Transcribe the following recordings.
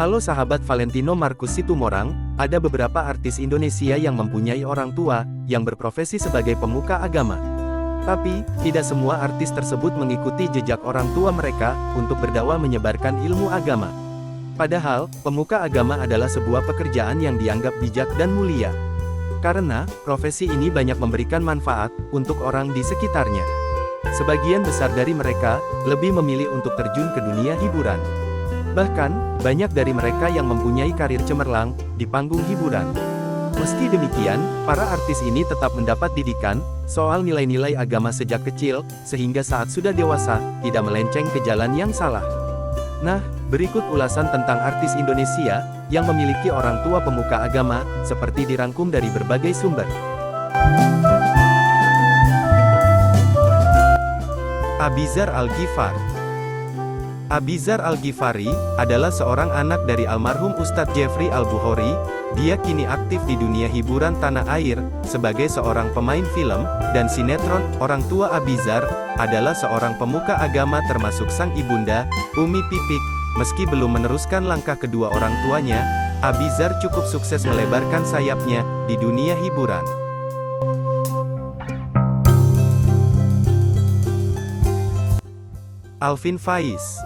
Halo sahabat Valentino Marcus Situmorang, ada beberapa artis Indonesia yang mempunyai orang tua, yang berprofesi sebagai pemuka agama. Tapi, tidak semua artis tersebut mengikuti jejak orang tua mereka, untuk berdakwah menyebarkan ilmu agama. Padahal, pemuka agama adalah sebuah pekerjaan yang dianggap bijak dan mulia. Karena, profesi ini banyak memberikan manfaat, untuk orang di sekitarnya. Sebagian besar dari mereka, lebih memilih untuk terjun ke dunia hiburan. Bahkan, banyak dari mereka yang mempunyai karir cemerlang, di panggung hiburan. Meski demikian, para artis ini tetap mendapat didikan, soal nilai-nilai agama sejak kecil, sehingga saat sudah dewasa, tidak melenceng ke jalan yang salah. Nah, berikut ulasan tentang artis Indonesia, yang memiliki orang tua pemuka agama, seperti dirangkum dari berbagai sumber. Abizar Al-Ghifar. Abizar Al-Ghifari, adalah seorang anak dari almarhum Ustadz Jeffrey Al-Bukhari. Dia kini aktif di dunia hiburan tanah air, sebagai seorang pemain film, dan sinetron. Orang tua Abizar, adalah seorang pemuka agama termasuk sang ibunda, Umi Pipik. Meski belum meneruskan langkah kedua orang tuanya, Abizar cukup sukses melebarkan sayapnya, di dunia hiburan. Alvin Faiz.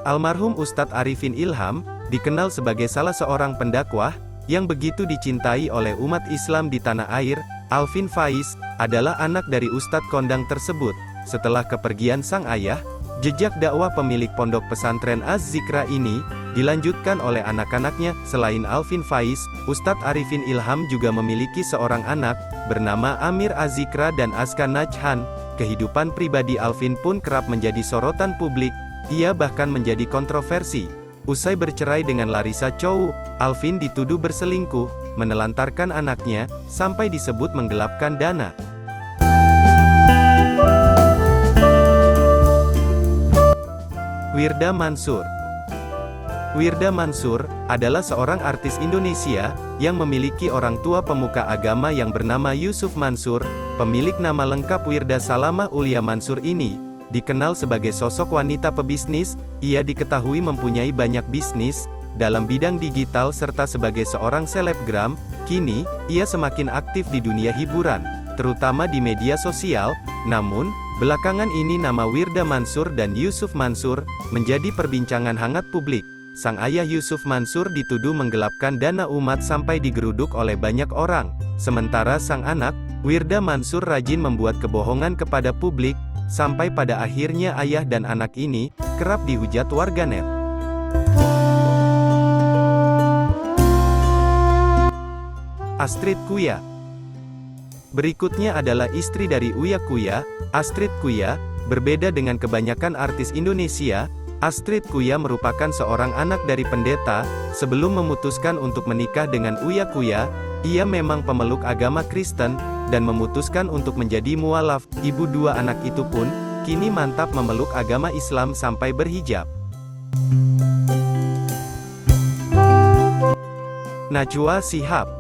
Almarhum Ustadz Arifin Ilham, dikenal sebagai salah seorang pendakwah, yang begitu dicintai oleh umat Islam di tanah air. Alvin Faiz, adalah anak dari Ustadz kondang tersebut. Setelah kepergian sang ayah, jejak dakwah pemilik pondok pesantren Az-Zikra ini, dilanjutkan oleh anak-anaknya. Selain Alvin Faiz, Ustadz Arifin Ilham juga memiliki seorang anak, bernama Amir Az-Zikra dan Azka Najhan. Kehidupan pribadi Alvin pun kerap menjadi sorotan publik. Ia bahkan menjadi kontroversi. Usai bercerai dengan Larissa Chow, Alvin dituduh berselingkuh, menelantarkan anaknya, sampai disebut menggelapkan dana. Wirda Mansur. Wirda Mansur, adalah seorang artis Indonesia, yang memiliki orang tua pemuka agama yang bernama Yusuf Mansur. Pemilik nama lengkap Wirda Salamah Ulia Mansur ini, dikenal sebagai sosok wanita pebisnis. Ia diketahui mempunyai banyak bisnis, dalam bidang digital serta sebagai seorang selebgram. Kini, ia semakin aktif di dunia hiburan, terutama di media sosial. Namun, belakangan ini nama Wirda Mansur dan Yusuf Mansur, menjadi perbincangan hangat publik. Sang ayah Yusuf Mansur dituduh menggelapkan dana umat sampai digeruduk oleh banyak orang. Sementara sang anak, Wirda Mansur rajin membuat kebohongan kepada publik, sampai pada akhirnya ayah dan anak ini, kerap dihujat warganet. Astrid Kuya. Berikutnya adalah istri dari Uya Kuya, Astrid Kuya. Berbeda dengan kebanyakan artis Indonesia, Astrid Kuya merupakan seorang anak dari pendeta. Sebelum memutuskan untuk menikah dengan Uya Kuya, ia memang pemeluk agama Kristen, dan memutuskan untuk menjadi mualaf. Ibu dua anak itu pun, kini mantap memeluk agama Islam sampai berhijab. Najwa Shihab.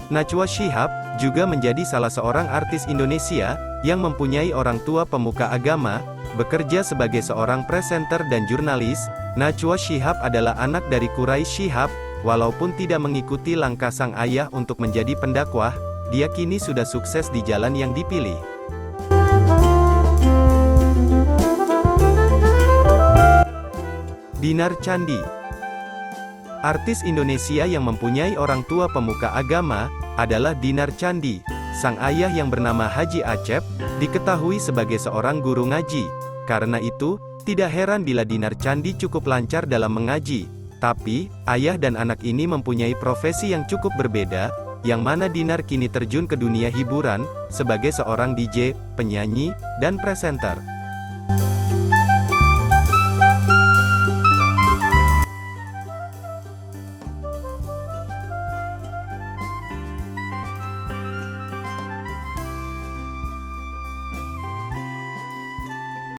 Najwa Shihab, juga menjadi salah seorang artis Indonesia, yang mempunyai orang tua pemuka agama, bekerja sebagai seorang presenter dan jurnalis. Najwa Shihab adalah anak dari Quraisy Shihab. Walaupun tidak mengikuti langkah sang ayah untuk menjadi pendakwah, dia kini sudah sukses di jalan yang dipilih. Dinar Candi. Artis Indonesia yang mempunyai orang tua pemuka agama, adalah Dinar Candi. Sang ayah yang bernama Haji Acep, diketahui sebagai seorang guru ngaji. Karena itu, tidak heran bila Dinar Candi cukup lancar dalam mengaji. Tapi, ayah dan anak ini mempunyai profesi yang cukup berbeda, yang mana Dinar kini terjun ke dunia hiburan, sebagai seorang DJ, penyanyi, dan presenter.